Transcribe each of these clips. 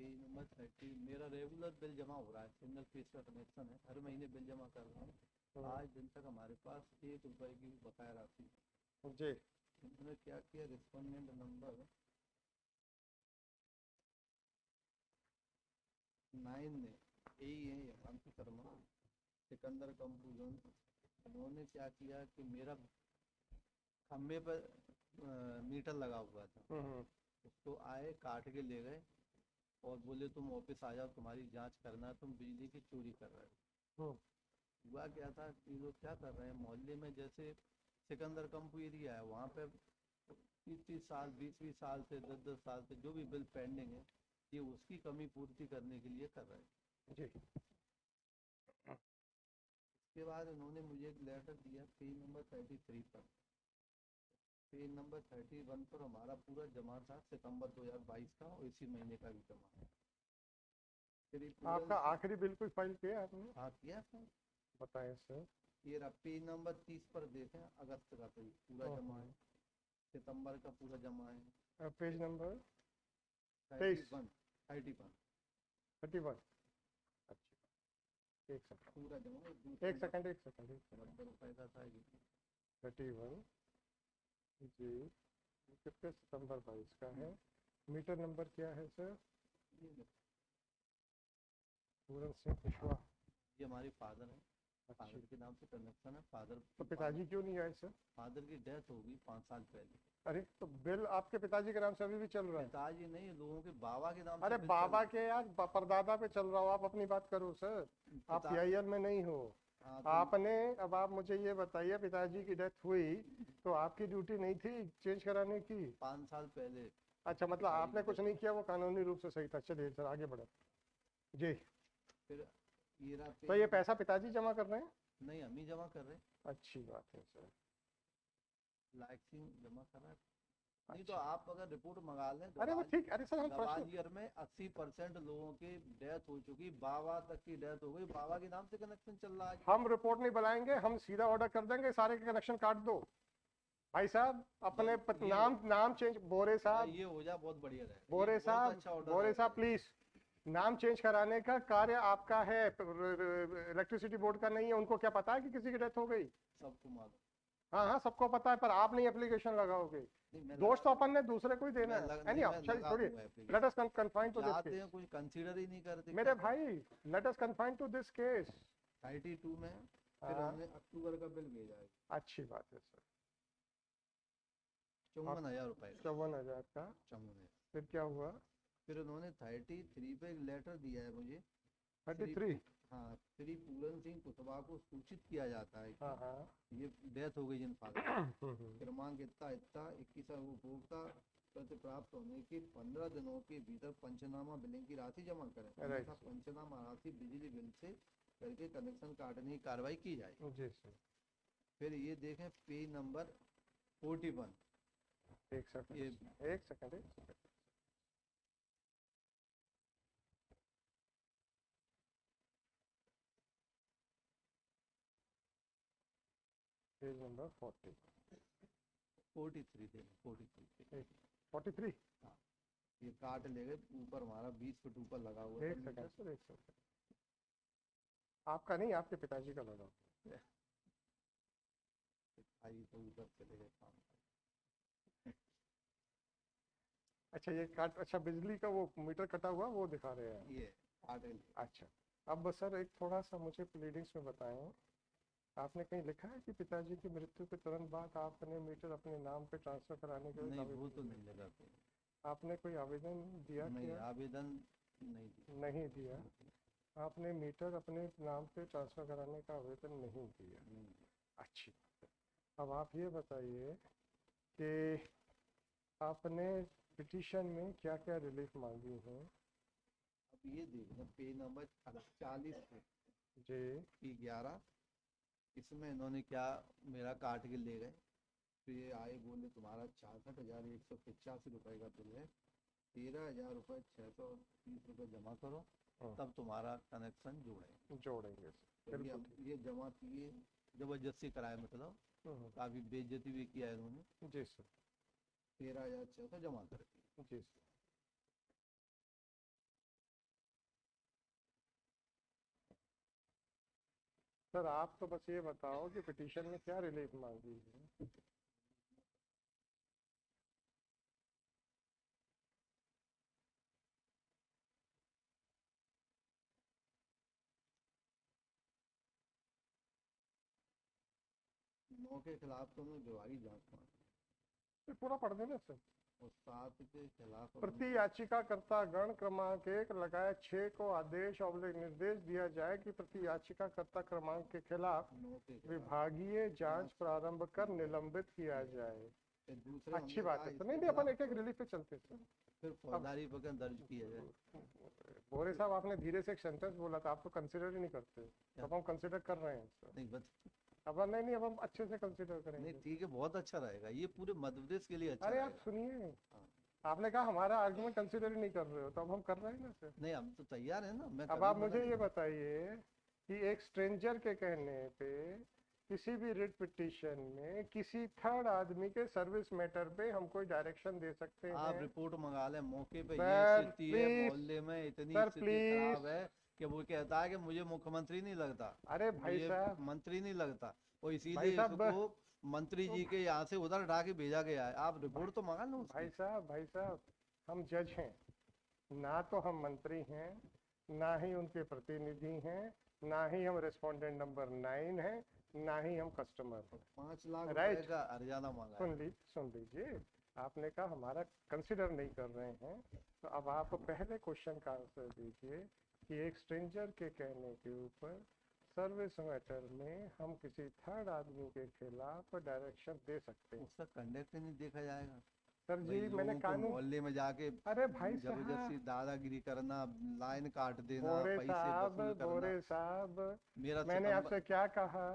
Page number 30 मेरा regular bill जमा हो रहा है, सिंगल फेज का कनेक्शन है, हर महीने बिल जमा कर रहा हूँ। आज दिन तक हमारे पास 1 रुपए की भी बकाया राशि। जी। उन्होंने क्या किया, रिस्पोंडेंट नंबर 9 ने, यही है हिमांशु शर्मा, सिकंदर कंफ्यूजन, उन्होंने क्या किया कि मेरा खम्भे पर मीटर लगा हुआ था, उसको आए काट के ले गए और बोले तुम ऑफिस आ जाओ, तुम्हारी जांच करना, तुम बिजली की चोरी कर रहे हो। हुआ क्या था, ये लोग क्या कर रहे हैं, मोहल्ले में जैसे सिकंदर कंपू एरिया है, वहाँ पे 30-30 साल 20-20 साल से 10-10 साल से जो भी बिल पेंडिंग है, ये उसकी कमी पूर्ति करने के लिए कर रहे हैं जी। इसके बाद उन्होंने मुझे एक लेटर दिया पेज नंबर 33 पर। पेज नंबर 31 पर हमारा पूरा जमा था सितंबर 2022 का, और इसी महीने का भी जमा है। आपका आखिरी बिल कोई फाइल किया आपने? हाँ किया सर। बताएं सर। ये रहा पेज नंबर 30 पर देखें, अगस्त का तो पूरा जमा है, सितंबर का पूरा जमा है। Page number 31 31। अच्छा, एक सेकंड, पूरा जमा है, एक सेकंड, एक सेकंड, 90 रुपए का था ये। 31 जी, कितने सितंबर 22 का है। मीटर नंबर क्या है सर? पूरन सिंह कुशवाहा। ये हमारे फादर हैं, अच्छा, फादर के नाम से कनेक्शन है। फादर तो पिताजी क्यों नहीं आए सर? फादर की डेथ हो गई 5 साल पहले। अरे तो बिल आपके पिताजी के नाम से अभी भी चल रहा है? पिताजी नहीं, लोगों के बाबा के नाम से अरे बिल बाबा के यार, परदादा पे चल रहा हो, आप अपनी बात करो सर। आप पीआईएल में नहीं हो। हाँ, आपने, अब आप मुझे ये बताइए, पिताजी की डेथ हुई तो आपकी ड्यूटी नहीं थी चेंज कराने की? 5 साल पहले। अच्छा, मतलब आपने कुछ नहीं किया, वो कानूनी रूप से सही था। चलिए सर, आगे बढ़ो जी। फिर ये रहा तो ये पैसा पिताजी जमा कर रहे हैं? नहीं, हम ही जमा कर रहे हैं। अच्छी बात है सर। लाइक सिंह जमा कर रहा है। नहीं तो आप अगर रिपोर्ट मंगा लें, अरे वो ठीक, अरे सर हम प्रश्न, ग्वालियर में 80% लोगों की डेथ हो चुकी, बाबा तक की डेथ हो गई, बाबा के नाम से कनेक्शन चल रहा है। हम रिपोर्ट नहीं बनाएंगे, हम सीधा ऑर्डर कर देंगे, सारे के कनेक्शन काट दो। भाई साहब अपने नाम चेंज, बोरे साहब, ये हो जाए बहुत बढ़िया रहेगा। बोरे साहब, बोरे साहब प्लीज, नाम चेंज कराने का कार्य आपका है, इलेक्ट्रिसिटी बोर्ड का नहीं है। उनको क्या पता है कि किसी की डेथ हो गई? सबको मालूम। हाँ हाँ, सबको पता है, पर आप नहीं एप्लीकेशन लगाओगे। दोस्त तो अपन ने दूसरे को ही देना है। एनी हाउ, चलिए छोड़िए, let us confine to this case. कोई कंसीडर ही नहीं करते मेरे भाई, let us confine to this case. 32 में फिर हमने अक्टूबर का बिल भेजा है। अच्छी बात है सर। 54,000 रुपए। 54,000 का। 54,000। फिर क्या हुआ? फिर उन्होंने 33 पे एक लेटर दिया है मुझे। 33? हाँ, श्री पूरन सिंह कुशवाहा को सूचित किया जाता है हाँ हाँ, ये डेथ हो गई जिन फादर, क्रमांक इतना इतना 21 उपभोक्ता प्रति प्राप्त होने के 15 दिनों के भीतर पंचनामा बिलिंग की राशि जमा करें, अन्यथा पंचनामा राशि बिजली बिल से करके कनेक्शन काटने की कार्रवाई की जाए। जी सर। फिर ये देखें पेज नंबर 41। एक सेकंड, एक सेकंड, एक सेकंड। Page number 43 43। 43। हाँ, ये काट ले गए, ऊपर हमारा 20 फीट ऊपर लगा हुआ है। एक सेकंड सर, एक सेकंड। आपका नहीं, आपके पिताजी का लगा। आई तो ऊपर चले गए काम। अच्छा ये काट, अच्छा बिजली का वो मीटर कटा हुआ वो दिखा रहे हैं ये काट। अच्छा, अब सर एक थोड़ा सा मुझे प्लीडिंग्स में बताएं, आपने कहीं लिखा है कि पिताजी की मृत्यु के तुरंत बाद आपने मीटर अपने नाम पे ट्रांसफर कराने के लिए? नहीं, वो तो नहीं लगा। आपने कोई आवेदन दिया? नहीं, क्या आवेदन नहीं दिया। नहीं दिया? आपने मीटर अपने नाम पे ट्रांसफर कराने का आवेदन नहीं दिया? अच्छी बात है। अब आप ये बताइए कि आपने पिटीशन में क्या क्या रिलीफ मांगी है? अब ये देखना पेज नंबर 40 जी की 11, इसमें इन्होंने क्या मेरा काट के ले गए। फिर ये आए बोले तुम्हारा 66,185 रुपए का बिल है, 13,630 रुपये जमा करो, तब तुम्हारा कनेक्शन जोड़ेंगे सर। ये जमा किए, जबरदस्ती कराए, मतलब काफी बेइज्जती भी किया है इन्होंने। जी सर। 13,600 जमा कर दिए। जी सर। सर आप तो बस ये बताओ कि पिटीशन में क्या रिलीफ मांगी है। नौ के खिलाफ तो उन्होंने विभागीय जांच मांगी ये पूरा पढ़ देना सर। और 7 के खिलाफ प्रति याचिकाकर्ता गण क्रमांक 1 लगाए 6 को आदेश और निर्देश दिया जाए कि प्रति याचिकाकर्ता क्रमांक के खिलाफ 9 के खिलाफ विभागीय जांच प्रारंभ कर निलंबित किया जाए। फिर दूसरे अच्छी हमने बात कहा है। तो इसके नहीं नहीं, अपन खिलाफ एक एक रिलीफ पे चलते हैं सर। फिर फौजदारी प्रकरण दर्ज किया जाए। बोरे साहब आपने धीरे से एक सेंटेंस बोला था, आप तो कंसिडर ही नहीं करते। अब हम कंसिडर कर रहे हैं सर। नहीं बस अब नहीं नहीं, अब हम अच्छे से कंसिडर नहीं करेंगे। ठीक है, बहुत अच्छा रहेगा, ये पूरे मध्य प्रदेश के लिए अच्छा अरे आप रहेगा। सुनिए, हाँ। आपने कहा हमारा आर्गुमेंट कंसिडर ही नहीं कर रहे हो, तो अब हम कर रहे हैं ना सर। नहीं हम तो तैयार है ना, मैं अब कभी आप मना मुझे नहीं ये कर- बताइए कि एक स्ट्रेंजर के कहने पे किसी भी रिट पिटीशन में किसी थर्ड आदमी के सर्विस मैटर पे हम कोई डायरेक्शन दे सकते आप हैं? रिपोर्ट मंगा लें, मौके पे ये सर स्थिति है, प्लीज, मोहल्ले में इतनी सर स्थिति खराब प्लीज। है कि वो कहता है कि मुझे मुख्यमंत्री नहीं लगता, अरे भाई मुझे साहब, मंत्री नहीं लगता, और भाई इसीलिए साहब, इसको मंत्री जी के यहाँ से उधर उठा के भेजा गया है। आप रिपोर्ट तो मंगा लो भाई उसकी। साहब, भाई साहब, हम जज हैं, ना तो हम मंत्री हैं, ना ही उनके प्रतिनिधि हैं, ना ही हम रेस्पोंडेंट नंबर 9 हैं, ना ही हम कस्टमर हैं। 5 लाख रुपए राइट। का हरजाना मांगा है। सुन लीजिए, आपने कहा हमारा कंसिडर नहीं कर रहे हैं, तो अब आप पहले क्वेश्चन का आंसर दीजिए कि एक स्ट्रेंजर के कहने के ऊपर सर्विस मैटर में हम किसी थर्ड आदमी के खिलाफ डायरेक्शन दे सकते हैं? उसका कंडक्ट नहीं देखा जाएगा? सर भाई जी, मैंने लोगों को कानून, मोहल्ले में जाके अरे भाई जबरदस्ती साहब, दादागिरी करना, लाइन काट देना, बोरे पैसे साहब, वसूल करना। बोरे साहब, मेरा मैंने सितंबर आपसे क्या कहा?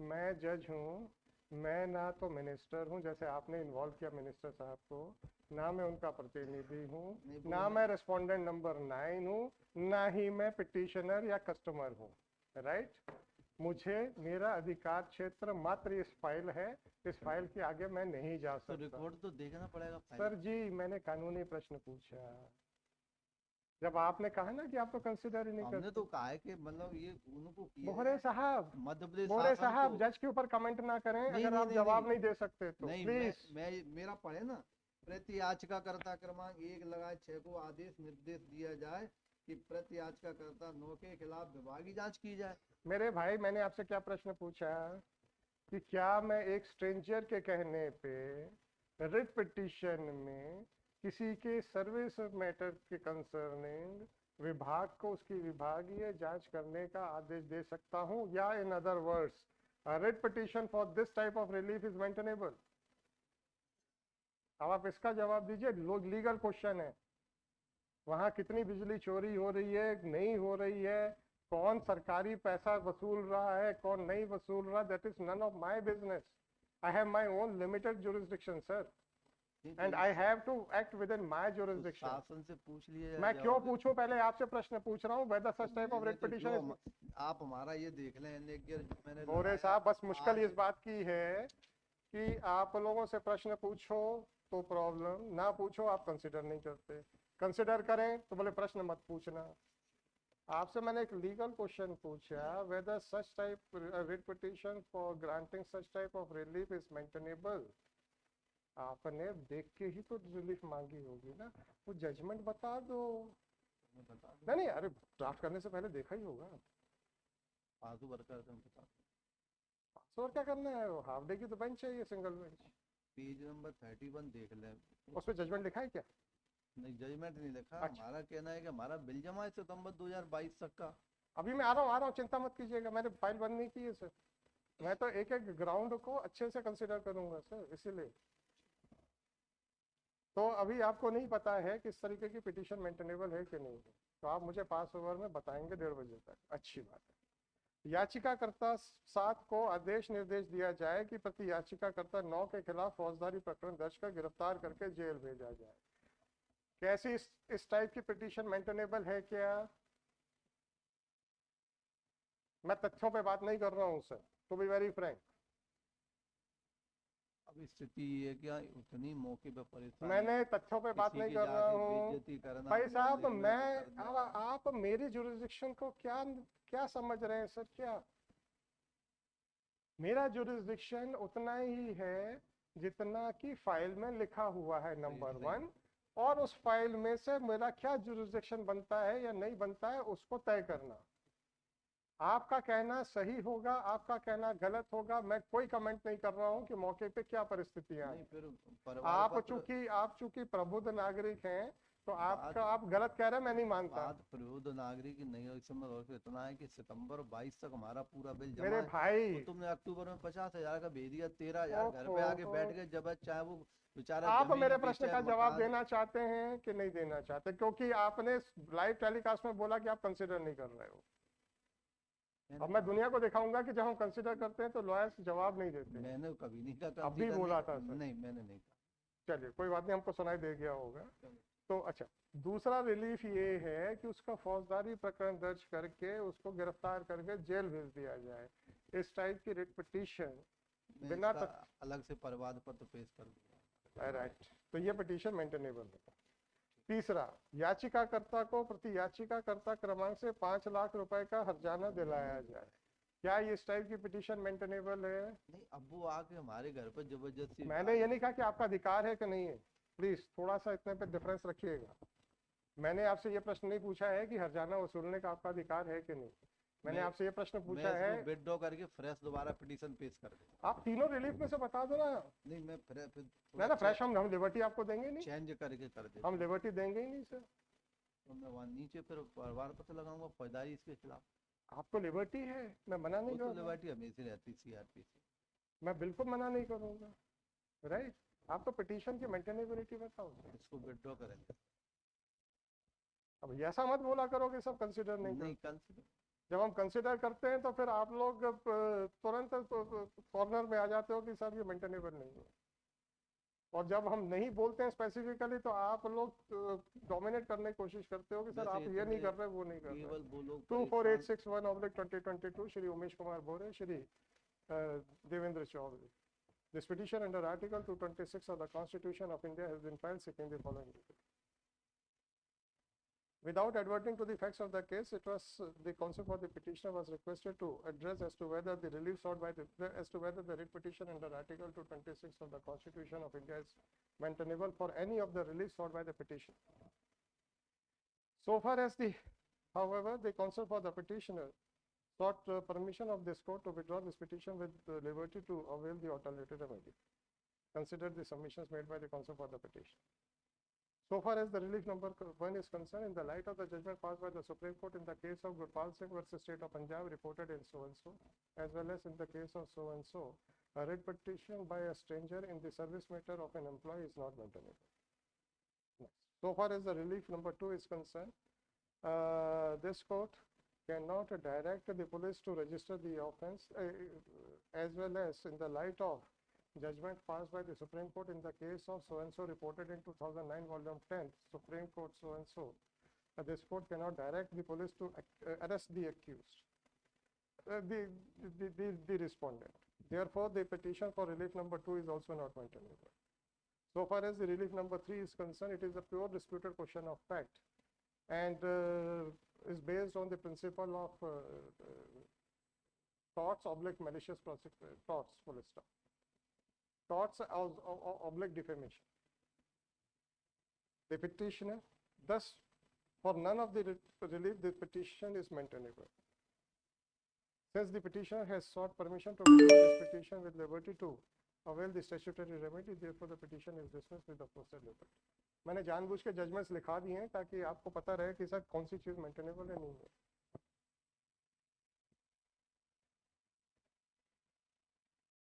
मैं जज हूँ, मैं ना तो मिनिस्टर हूँ जैसे आपने इन्वॉल्व किया मिनिस्टर साहब को, ना मैं उनका प्रतिनिधि हूँ, नहीं ना बोले। मैं रेस्पोंडेंट नंबर 9 हूँ, ना ही मैं पिटिशनर या कस्टमर हूँ। राइट। मुझे मेरा अधिकार क्षेत्र मात्र इस फाइल है, इस फाइल के आगे मैं नहीं जा तो सकता। रिकॉर्ड तो देखना पड़ेगा फाइल। सर जी, मैंने कानूनी प्रश्न पूछा, जब आपने कहा ना कि आप तो कंसिडर ही नहीं हमने करते। तो कहा है कि मतलब ये उनको किया बोरे है, साहब, मध्य प्रदेश बोरे शासन साहब, को। जज के ऊपर कमेंट ना करें नहीं अगर नहीं आप नहीं जवाब नहीं नहीं दे सकते तो नहीं, प्लीज। मैं मेरा पढ़े ना, प्रति याचिकाकर्ता क्रमांक 1 लगाए 6 को आदेश निर्देश दिया जाए कि प्रति याचिकाकर्ता 9 के खिलाफ विभागीय जांच की जाए। मेरे भाई, मैंने आपसे क्या प्रश्न पूछा कि क्या मैं एक स्ट्रेंजर के कहने पे रिट पिटीशन में किसी के सर्विस मैटर के कंसर्निंग विभाग को उसकी विभागीय जांच करने का आदेश दे सकता हूं, या in other words writ petition for this type of relief is maintainable? अब आप इसका जवाब दीजिए, लीगल क्वेश्चन है। वहां कितनी बिजली चोरी हो रही है, नहीं हो रही है, कौन सरकारी पैसा वसूल रहा है, कौन नहीं वसूल रहा, that is none of my business. I have my own limited jurisdiction sir, and I have to act within my jurisdiction. शासन से पूछ लिए मैं क्यों पूछूं? पहले आपसे प्रश्न पूछ रहा हूं, whether such type of writ petition. आप हमारा ये देख लें, मैंने बोरे लगाया साहब, बस मुश्किल आज। इस बात की है कि आप लोगों से प्रश्न पूछो तो प्रॉब्लम, ना पूछो आप कंसिडर नहीं करते, कंसिडर करें तो बोले प्रश्न मत पूछना। आपसे मैंने एक लीगल क्वेश्चन पूछा, whether such type writ petition for granting such type of relief is maintainable. आपने देख के ही तो रिलीफ मांगी होगी ना, वो जजमेंट बता दो। नहीं नहीं, अरे ड्राफ्ट करने से पहले देखा ही होगा। आजू वर्कर का बता। तो और क्या करना है, वो हाफ डे की तो बेंच चाहिए, सिंगल बेंच। पेज नंबर 31 देख लें। उस पर जजमेंट लिखा है क्या? नहीं, जजमेंट नहीं लिखा। अच्छा। हमारा कहना है कि हमारा बिल जमा है सितंबर 2022 तक का। अभी मैं आ रहा हूँ, चिंता मत कीजिएगा, मैंने फाइल बंद नहीं की है सर। मैं तो एक एक ग्राउंड को अच्छे से कंसिडर करूंगा सर, इसीलिए। तो अभी आपको नहीं पता है कि इस तरीके की पिटीशन मेंटेनेबल है कि नहीं, तो आप मुझे 5 ओवर में बताएंगे 1:30 बजे तक। अच्छी बात है। याचिकाकर्ता 7 को आदेश निर्देश दिया जाए कि प्रति याचिकाकर्ता 9 के खिलाफ फौजदारी प्रकरण दर्ज कर गिरफ्तार करके जेल भेजा जाए। कैसी इस टाइप की पिटीशन मेंटेनेबल है क्या? मैं तथ्यों पे बात नहीं कर रहा हूं sir, to be very frank. अब स्थिति ये क्या, उतनी मौके पे परेशानी, मैंने तथ्यों पे बात किसी नहीं की कर रहा जाके हूँ बेइज्जती करना, भाई साहब। मोहल्ले में मैं करना। आप मेरी जुरिस्डिक्शन को क्या क्या समझ रहे हैं सर? क्या मेरा जुरिस्डिक्शन उतना ही है जितना कि फाइल में लिखा हुआ है, नंबर सही। 1, और उस फाइल में से मेरा क्या जुरिस्डिक्शन बनता है या नहीं बनता है उसको तय करना। आपका कहना सही होगा, आपका कहना गलत होगा, मैं कोई कमेंट नहीं कर रहा हूं कि मौके पे क्या परिस्थितियां नहीं हैं। फिर परिवार पत्र आप चूंकि प्रबुद्ध नागरिक हैं तो बात आप गलत कह रहे हैं, मैं नहीं मानता। बात प्रबुद्ध नागरिक की नहीं है, इस समय और फिर इतना है कि सितंबर 22 तक हमारा पूरा बिल जमा मेरे है। भाई, तो तुमने अक्टूबर में 50,000 का भेज दिया, 13,000 घर ओहो, पे आके बैठ गए, जब चाहे वो बेचारा आप जमीन मेरे बेचे प्रश्न का जवाब मकान। देना चाहते हैं कि नहीं देना चाहते? क्योंकि आपने लाइव टेलीकास्ट में बोला कि आप कंसिडर नहीं कर रहे हो। अब मैं दुनिया को दिखाऊंगा कि जब हम कंसिडर करते हैं तो लॉयर्स जवाब नहीं देते। मैंने कभी नहीं कहा अब भी कंसीडर बोला नहीं, था सर। नहीं मैंने नहीं कहा। चलिए कोई बात नहीं, हमको सुनाई दे गया होगा। चलो। तो अच्छा, दूसरा रिलीफ ये है कि उसका फौजदारी प्रकरण दर्ज करके उसको गिरफ्तार करके जेल भेज दिया जाए। इस टाइप की रिट पिटीशन मैं बिना इसका अलग से परिवाद पत्र पेश कर दूंगा। राइट, तो ये पिटीशन मेंटेनेबल है। तीसरा, याचिकाकर्ता को प्रति याचिकाकर्ता क्रमांक से 5 लाख रुपए का हर्जाना दिलाया जाए। क्या ये इस टाइप की पिटीशन मेंटेनेबल है? नहीं, अब वो आके हमारे घर पर जबरदस्ती मैंने ये नहीं कहा कि आपका अधिकार है कि नहीं है, प्लीज थोड़ा सा इतने पे डिफरेंस रखिएगा। मैंने आपसे ये प्रश्न नहीं पूछा है कि हर्जाना वसूलने का आपका अधिकार है कि नहीं, मैंने आपसे ये प्रश्न पूछा है। मैं विथड्रॉ करके फ्रेश दोबारा पिटीशन पेश कर दूंगा। आप तीनों रिलीफ में से बता दो ना। नहीं मैं ना फ्रेश हम लिबर्टी आपको देंगे नहीं, चेंज करके कर देता हम हूँ। लिबर्टी देंगे ही नहीं सर। तो मैं वहाँ नीचे फिर परिवार पत्र लगाऊंगा फौजदारी इसके खिलाफ। आपको लिबर्टी है, मैं मना वो नहीं तो कर रहा, लिबर्टी हमेशा रहती CRP से। मैं बिल्कुल मना नहीं करूंगा। राइट, आप तो पिटीशन की मेंटेनेबिलिटी बताओ। इसको विथड्रॉ करेंगे। अब ऐसा मत बोला करो कि सब कंसिडर नहीं नहीं करते। कंसिडर। जब हम कंसिडर करते हैं तो फिर आप लोग तुरंत कॉर्नर में आ जाते हो कि सर ये मेंटेनेबल नहीं है, और जब हम नहीं बोलते हैं स्पेसिफिकली तो आप लोग डोमिनेट करने की कोशिश करते हो कि सर आप ये नहीं कर रहे, वो नहीं कर रहे। केवल वो लोग 24861/2022 श्री उमेश कुमार भोरे, Shri Devendra Chaudhary. This petition under Article 226 of the Constitution of India has been filed seeking the following. Without adverting to the facts of the case, it was the counsel for the petitioner was requested to address as to whether the relief sought by whether the writ petition under Article 226 of the Constitution of India is maintainable for any of the relief sought by the petitioner. So far as however, the counsel for the petitioner sought permission of this court to withdraw this petition with liberty to avail the alternative remedy. Consider the submissions made by the counsel for the petition. So far as the relief number 1 is concerned, in the light of the judgment passed by the Supreme Court in the case of Gurpal Singh versus State of Punjab reported in so and so, as well as in the case of so and so, a writ petition by a stranger in the service matter of an employee is not maintainable. So far as the relief number 2 is concerned, this court cannot direct the police to register the offense, as well as in the light of judgment passed by the Supreme Court in the case of so and so reported in 2009 volume 10, Supreme Court so and so. This court cannot direct the police to arrest the accused, the respondent. Therefore, the petition for relief number 2 is also not maintainable. So far as the relief number 3 is concerned, it is a pure disputed question of fact, and is based on the principle of torts oblique malicious torts, full stop. Torts oblique defamation. The petitioner, thus, for none of the relief, the petition is maintainable. Since the petitioner has sought permission to withdraw this petition with liberty to avail the statutory remedy, therefore the petition is dismissed with the aforesaid liberty. मैंने जानबूझ के judgements लिखा दिए हैं ताकि आपको पता रहे कि सर कौन सी चीज़ मेंटेनेबल है नहीं है।